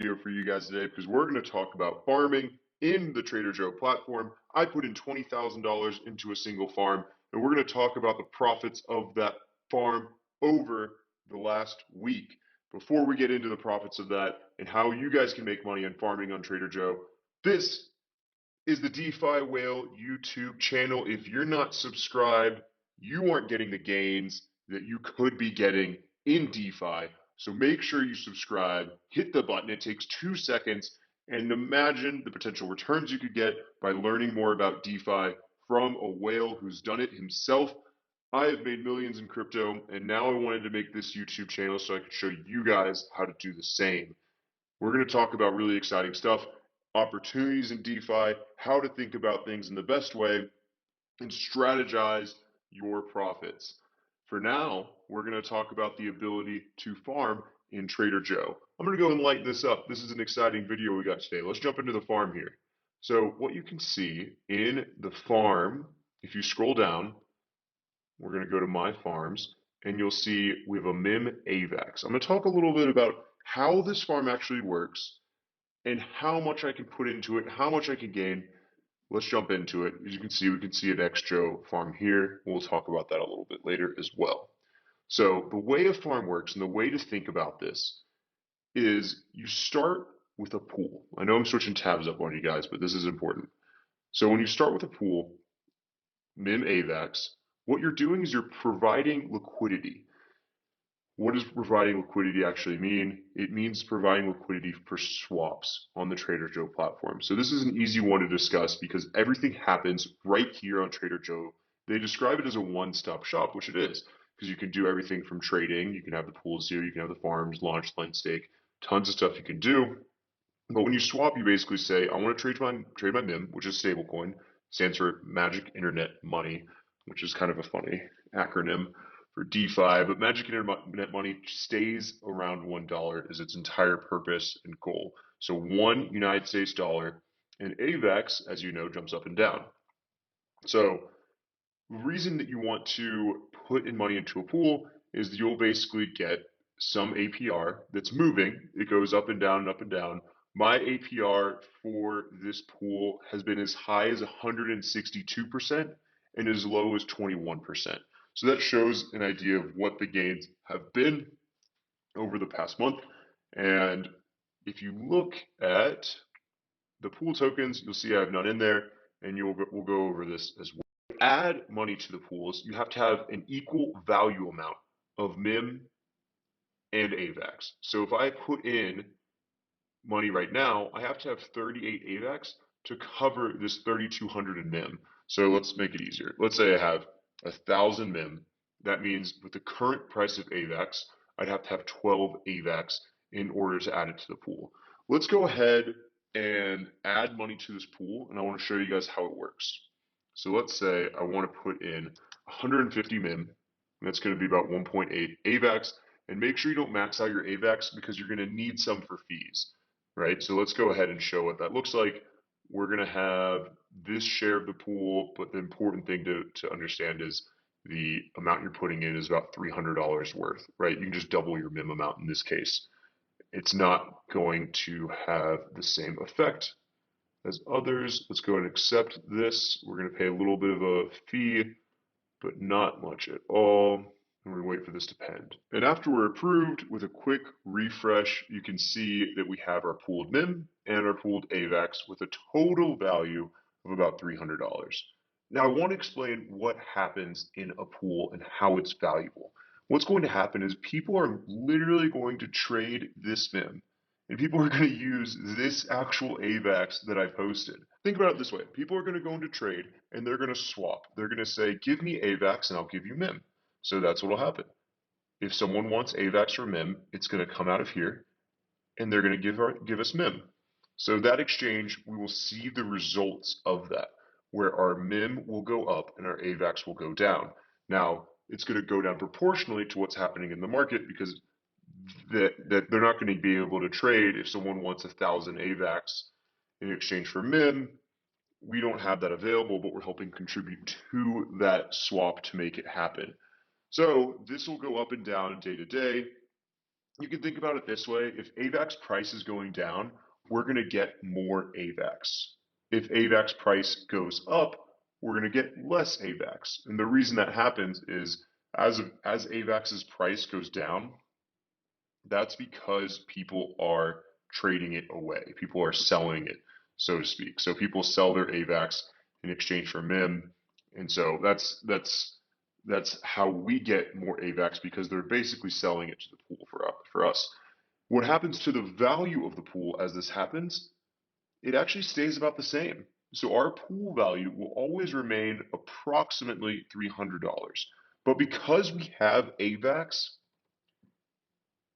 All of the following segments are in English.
video for you guys today because we're going to talk about farming in the rJOE platform. I put in $20,000 into a single farm, and we're going to talk about the profits of that farm over the last week. Before we get into the profits of that and how you guys can make money on farming on rJOE, this is the DeFi Whale YouTube channel. If you're not subscribed, you aren't getting the gains that you could be getting in DeFi. So make sure you subscribe, hit the button. It takes 2 seconds, and imagine the potential returns you could get by learning more about DeFi from a whale who's done it himself. I have made millions in crypto, and now I wanted to make this YouTube channel so I could show you guys how to do the same. We're going to talk about really exciting stuff, opportunities in DeFi, how to think about things in the best way, and strategize your profits. For now, we're going to talk about the ability to farm in rJOE. I'm going to go and light this up. This is an exciting video we got today. Let's jump into the farm here. So what you can see in the farm, if you scroll down, we're going to go to My Farms, and you'll see we have a MIM AVAX. I'm going to talk a little bit about how this farm actually works and how much I can put into it, how much I can gain. Let's jump into it. As you can see, we can see an rJOE farm here. We'll talk about that a little bit later as well. So the way a farm works and the way to think about this is you start with a pool. I know I'm switching tabs up on you guys, but this is important. So when you start with a pool, MIM AVAX, what you're doing is you're providing liquidity. What does providing liquidity actually mean? It means providing liquidity for swaps on the rJOE platform. So this is an easy one to discuss because everything happens right here on rJOE. They describe it as a one-stop shop, which it is, because you can do everything from trading. You can have the pools here, you can have the farms, launch, lend, stake, tons of stuff you can do. But when you swap, you basically say, I want to trade my MIM, which is stablecoin, stands for Magic Internet Money, which is kind of a funny acronym for DeFi, but Magic Internet Money stays around $1 is its entire purpose and goal. So one United States dollar, and AVAX, as you know, jumps up and down. So the reason that you want to put in money into a pool is that you'll basically get some APR that's moving. It goes up and down and up and down. My APR for this pool has been as high as 162% and as low as 21%. So that shows an idea of what the gains have been over the past month. And if you look at the pool tokens, you'll see I have none in there, and we'll go over this as well. To add money to the pools, you have to have an equal value amount of MIM and AVAX. So if I put in money right now, I have to have 38 AVAX to cover this 3,200 in MIM. So let's make it easier. Let's say I have 1,000 MIM. That means with the current price of AVAX, I'd have to have 12 AVAX in order to add it to the pool. Let's go ahead and add money to this pool, and I want to show you guys how it works. So let's say I want to put in 150 MIM, and that's going to be about 1.8 AVAX, and make sure you don't max out your AVAX because you're going to need some for fees, right? So let's go ahead and show what that looks like. We're going to have this share of the pool, but the important thing to understand is the amount you're putting in is about $300 worth, right? You can just double your MIM amount in this case. It's not going to have the same effect as others. Let's go and accept this. We're going to pay a little bit of a fee, but not much at all. And we're going to wait for this to pend. And after we're approved, with a quick refresh, you can see that we have our pooled MIM and our pooled AVAX with a total value of about $300. Now I want to explain what happens in a pool and how it's valuable. What's going to happen is people are literally going to trade this MIM, and people are going to use this actual AVAX that I posted. Think about it this way. People are going to go into trade, and they're going to swap. They're going to say, give me AVAX, and I'll give you MIM. So that's what will happen. If someone wants AVAX or MIM, it's going to come out of here, and they're going to give us MIM. So that exchange, we will see the results of that, where our MIM will go up and our AVAX will go down. Now, it's going to go down proportionally to what's happening in the market because that they're not going to be able to trade if someone wants 1,000 AVAX in exchange for MIM. We don't have that available, but we're helping contribute to that swap to make it happen. So this will go up and down day to day. You can think about it this way. If AVAX price is going down, we're going to get more AVAX. If AVAX price goes up, we're going to get less AVAX. And the reason that happens is as AVAX's price goes down, that's because people are trading it away. People are selling it, so to speak. So people sell their AVAX in exchange for MIM, and so that's how we get more AVAX because they're basically selling it to the pool for us. What happens to the value of the pool as this happens? It actually stays about the same. So our pool value will always remain approximately $300. But because we have AVAX,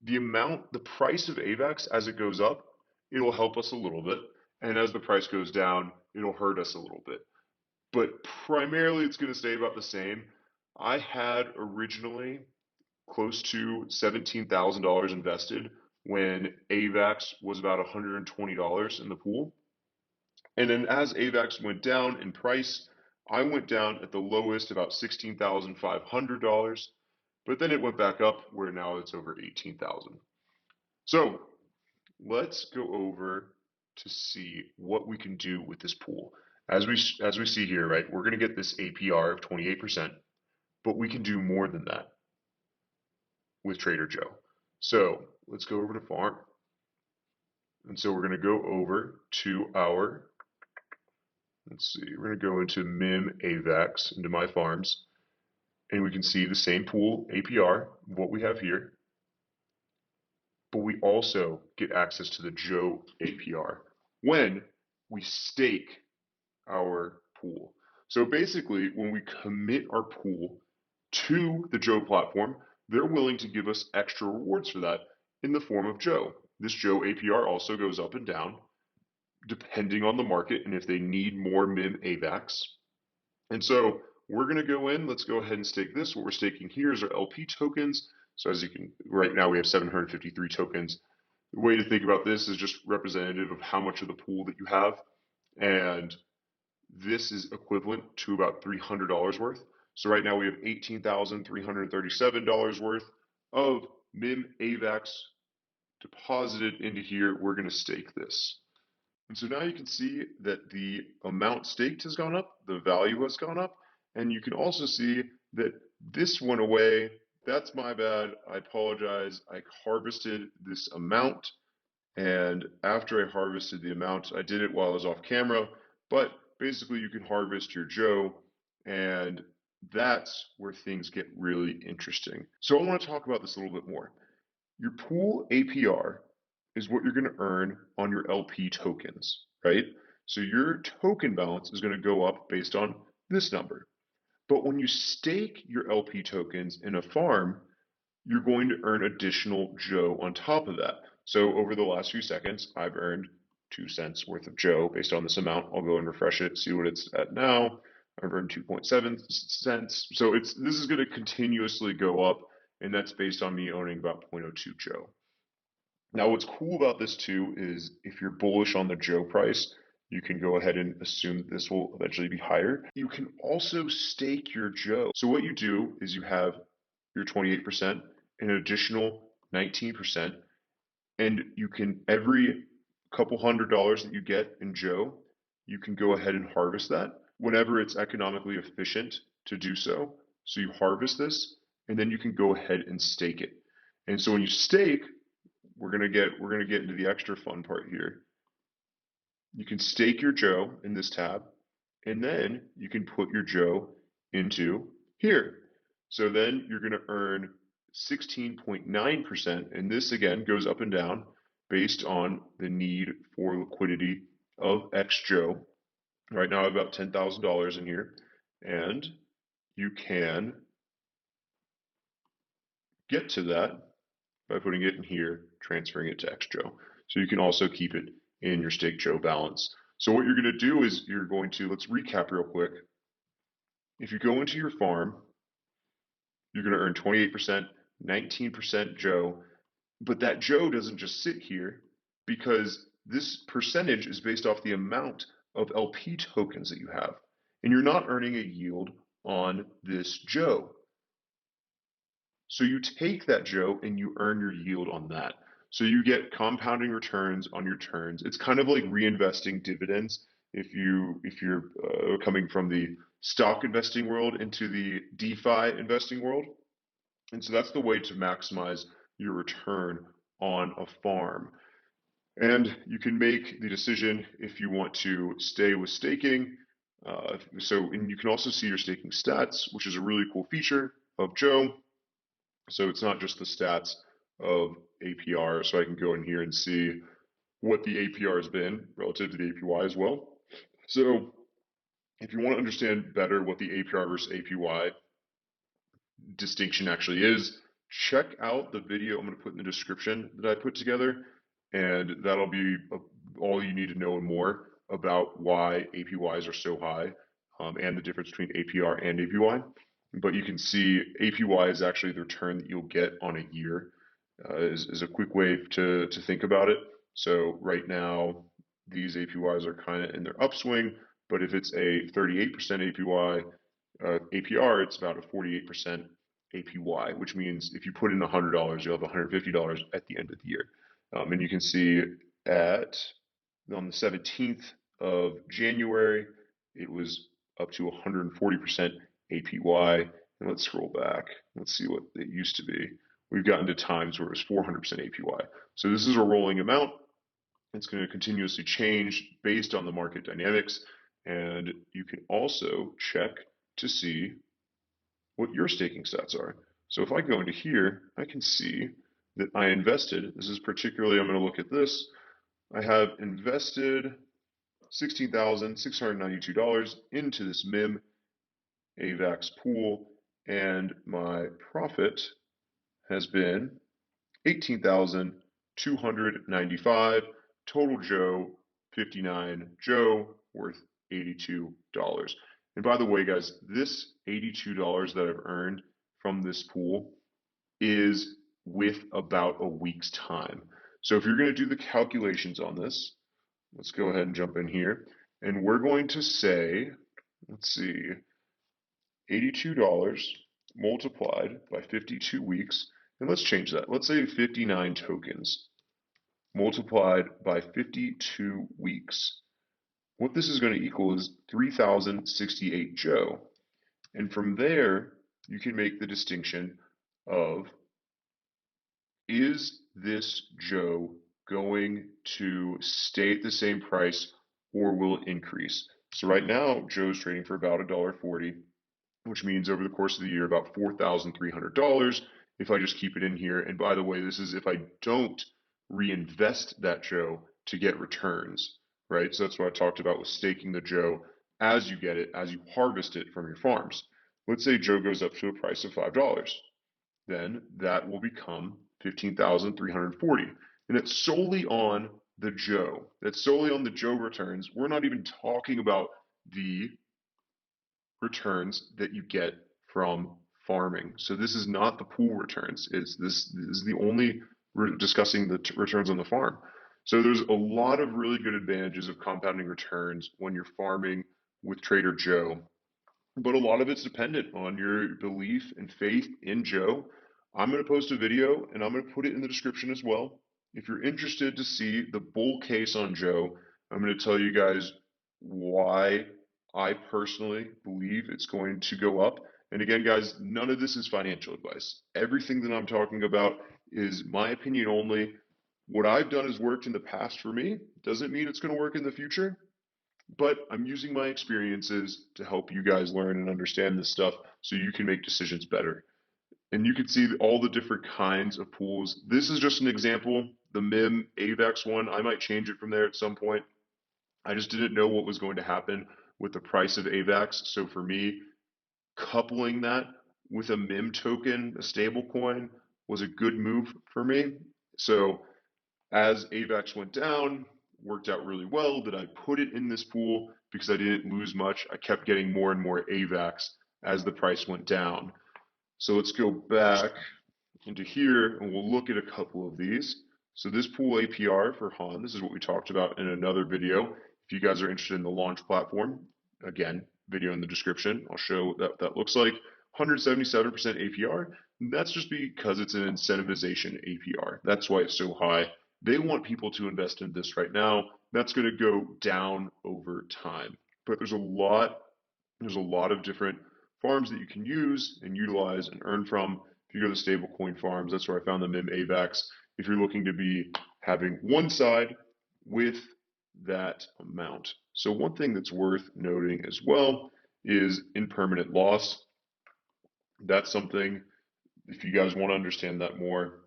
the price of AVAX as it goes up, it'll help us a little bit. And as the price goes down, it'll hurt us a little bit. But primarily it's going to stay about the same. I had originally close to $17,000 invested when AVAX was about $120 in the pool. And then as AVAX went down in price, I went down at the lowest about $16,500, but then it went back up where now it's over 18,000. So let's go over to see what we can do with this pool. As we see here, right, we're going to get this APR of 28%, but we can do more than that with Trader Joe. So let's go over to farm. And so we're going to go over to our, let's see, we're going to go into MIM AVAX, into my farms, and we can see the same pool APR, what we have here, but we also get access to the Joe APR when we stake our pool. So basically, when we commit our pool to the Joe platform, they're willing to give us extra rewards for that in the form of Joe. This Joe APR also goes up and down depending on the market and if they need more MIM AVAX. And so we're going to go in, let's go ahead and stake this. What we're staking here is our LP tokens. So as you can, right now we have 753 tokens. The way to think about this is just representative of how much of the pool that you have. And this is equivalent to about $300 worth. So right now we have $18,337 worth of MIM AVAX deposited into here. We're going to stake this. And so now you can see that the amount staked has gone up, the value has gone up, and you can also see that this went away. That's my bad. I apologize. I harvested this amount, and after I harvested the amount, I did it while I was off camera, but basically you can harvest your Joe, and that's where things get really interesting. So I want to talk about this a little bit more. Your pool APR is what you're going to earn on your LP tokens, right? So your token balance is going to go up based on this number. But when you stake your LP tokens in a farm, you're going to earn additional Joe on top of that. So over the last few seconds, I've earned 2 cents worth of Joe based on this amount. I'll go and refresh it, see what it's at now. I've earned 2.7 cents. So this is going to continuously go up, and that's based on me owning about 0.02 Joe. Now, what's cool about this too is if you're bullish on the Joe price, you can go ahead and assume that this will eventually be higher. You can also stake your Joe. So what you do is you have your 28%, an additional 19%, and you can, every couple $100 that you get in Joe, you can go ahead and harvest that whenever it's economically efficient to do so. So you harvest this, and then you can go ahead and stake it. And so when you stake, we're gonna get into the extra fun part here. You can stake your Joe in this tab, and then you can put your Joe into here. So then you're gonna earn 16.9%, and this again goes up and down based on the need for liquidity of X Joe. Right now I have about $10,000 in here, and you can get to that by putting it in here, transferring it to X Joe. So you can also keep it in your stake Joe balance. So what you're going to do is you're going to, let's recap real quick. If you go into your farm, you're going to earn 28%, 19% Joe, but that Joe doesn't just sit here because this percentage is based off the amount of LP tokens that you have. And you're not earning a yield on this Joe. So you take that, Joe, and you earn your yield on that. So you get compounding returns on your turns. It's kind of like reinvesting dividends if you're coming from the stock investing world into the DeFi investing world. And so that's the way to maximize your return on a farm. And you can make the decision if you want to stay with staking. And you can also see your staking stats, which is a really cool feature of Joe. So it's not just the stats of APR. So I can go in here and see what the APR has been relative to the APY as well. So if you want to understand better what the APR versus APY distinction actually is, check out the video I'm going to put in the description that I put together, and that'll be all you need to know and more about why APYs are so high and the difference between APR and APY. But you can see APY is actually the return that you'll get on a year, is a quick way to think about it. So right now, these APYs are kind of in their upswing, but if it's a 38% APY, APR, it's about a 48% APY, which means if you put in $100, you'll have $150 at the end of the year. And you can see on the 17th of January, it was up to 140% APY. And let's scroll back. Let's see what it used to be. We've gotten to times where it was 400% APY. So this is a rolling amount. It's going to continuously change based on the market dynamics. And you can also check to see what your staking stats are. So if I go into here, I can see that I invested, this is particularly, I'm going to look at this, I have invested $16,692 into this MIM AVAX pool, and my profit has been $18,295, total Joe 59, Joe worth $82. And by the way, guys, this $82 that I've earned from this pool is with about a week's time. So if you're going to do the calculations on this, let's go ahead and jump in here. And we're going to say, let's see, $82 multiplied by 52 weeks. And let's change that. Let's say 59 tokens multiplied by 52 weeks. What this is going to equal is 3,068 Joe. And from there, you can make the distinction of, is this Joe going to stay at the same price or will it increase? So right now, Joe's trading for about $1.40, which means over the course of the year, about $4,300 if I just keep it in here. And by the way, this is if I don't reinvest that Joe to get returns, right? So that's what I talked about with staking the Joe as you get it, as you harvest it from your farms. Let's say Joe goes up to a price of $5. Then that will become 15,340. And it's solely on the Joe. That's solely on the Joe returns. We're not even talking about the returns that you get from farming. So this is not the pool returns. This is the only, we're discussing the returns on the farm. So there's a lot of really good advantages of compounding returns when you're farming with Trader Joe. But a lot of it's dependent on your belief and faith in Joe. I'm going to post a video and I'm going to put it in the description as well. If you're interested to see the bull case on Joe, I'm going to tell you guys why I personally believe it's going to go up. And again, guys, none of this is financial advice. Everything that I'm talking about is my opinion only. What I've done has worked in the past for me. Doesn't mean it's going to work in the future, but I'm using my experiences to help you guys learn and understand this stuff so you can make decisions better. And you can see all the different kinds of pools. This is just an example, the MIM AVAX one. I might change it from there at some point. I just didn't know what was going to happen with the price of AVAX. So for me, coupling that with a MIM token, a stable coin, was a good move for me. So as AVAX went down, worked out really well that I put it in this pool because I didn't lose much. I kept getting more and more AVAX as the price went down. So let's go back into here and we'll look at a couple of these. So this pool APR for Han, this is what we talked about in another video. If you guys are interested in the launch platform, again, video in the description, I'll show what that looks like. 177% APR. That's just because it's an incentivization APR. That's why it's so high. They want people to invest in this right now. That's going to go down over time. But there's a lot of different farms that you can use and utilize and earn from. If you go to stablecoin farms, that's where I found the MIM AVAX. If you're looking to be having one side with that amount. So one thing that's worth noting as well is impermanent loss. That's something, if you guys want to understand that more,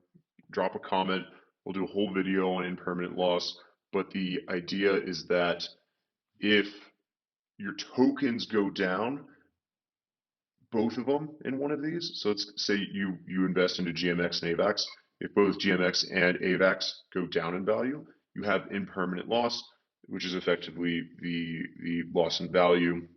drop a comment. We'll do a whole video on impermanent loss. But the idea is that if your tokens go down, both of them in one of these. So let's say you invest into GMX and AVAX. If both GMX and AVAX go down in value, you have impermanent loss, which is effectively the loss in value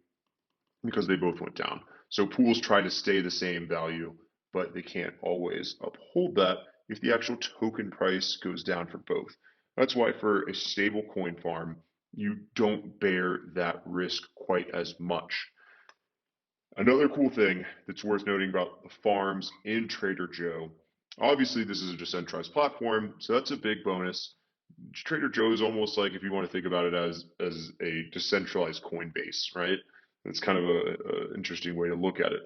because they both went down. So pools try to stay the same value, but they can't always uphold that if the actual token price goes down for both. That's why for a stable coin farm, you don't bear that risk quite as much. Another cool thing that's worth noting about the farms in Trader Joe, obviously this is a decentralized platform, so that's a big bonus. Trader Joe is almost like, if you want to think about it as a decentralized Coinbase, right? That's kind of a interesting way to look at it.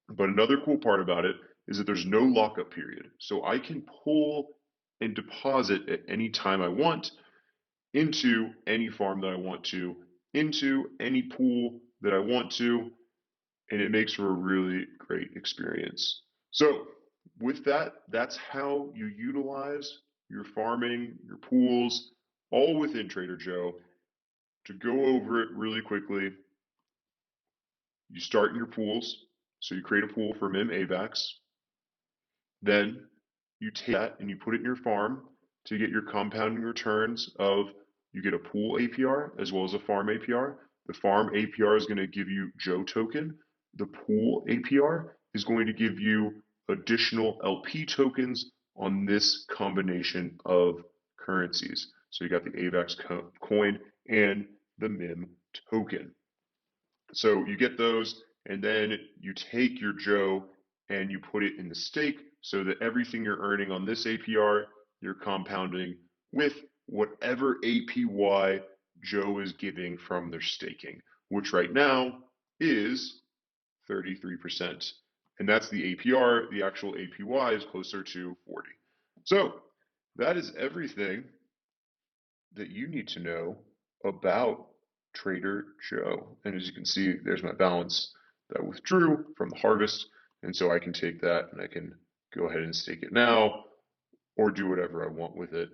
But another cool part about it is that there's no lockup period. So I can pull and deposit at any time I want into any farm that I want to, into any pool that I want to, and it makes for a really great experience. So with that, that's how you utilize your farming, your pools, all within Trader Joe. To go over it really quickly, you start in your pools. So you create a pool for MIM AVAX. Then you take that and you put it in your farm to get your compounding returns of, you get a pool APR as well as a farm APR. The farm APR is going to give you Joe token. The pool APR is going to give you additional LP tokens on this combination of currencies. So you got the AVAX coin and the MIM token. So you get those, and then you take your Joe and you put it in the stake so that everything you're earning on this APR, you're compounding with whatever APY Joe is giving from their staking, which right now is 33%. And that's the APR. The actual APY is closer to 40. So that is everything that you need to know about Trader Joe. And as you can see, there's my balance that I withdrew from the harvest. And so I can take that and I can go ahead and stake it now or do whatever I want with it.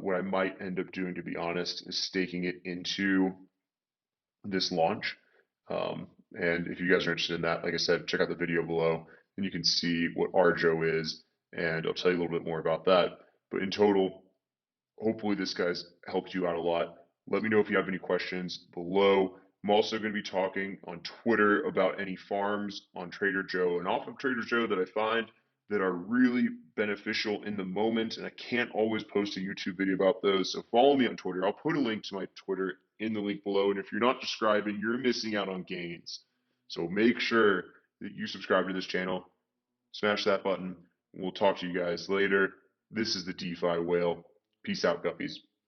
What I might end up doing, to be honest, is staking it into this launch. And if you guys are interested in that, like I said, check out the video below and you can see what rJOE is, and I'll tell you a little bit more about that. But in total, hopefully this guy's helped you out a lot. Let me know if you have any questions below. I'm also going to be talking on Twitter about any farms on Trader Joe and off of Trader Joe that I find that are really beneficial in the moment, and I can't always post a YouTube video about those. So follow me on Twitter. I'll put a link to my Twitter in the link below, and if you're not subscribing, you're missing out on gains. So make sure that you subscribe to this channel. Smash that button. We'll talk to you guys later. This is the DeFi Whale. Peace out, guppies.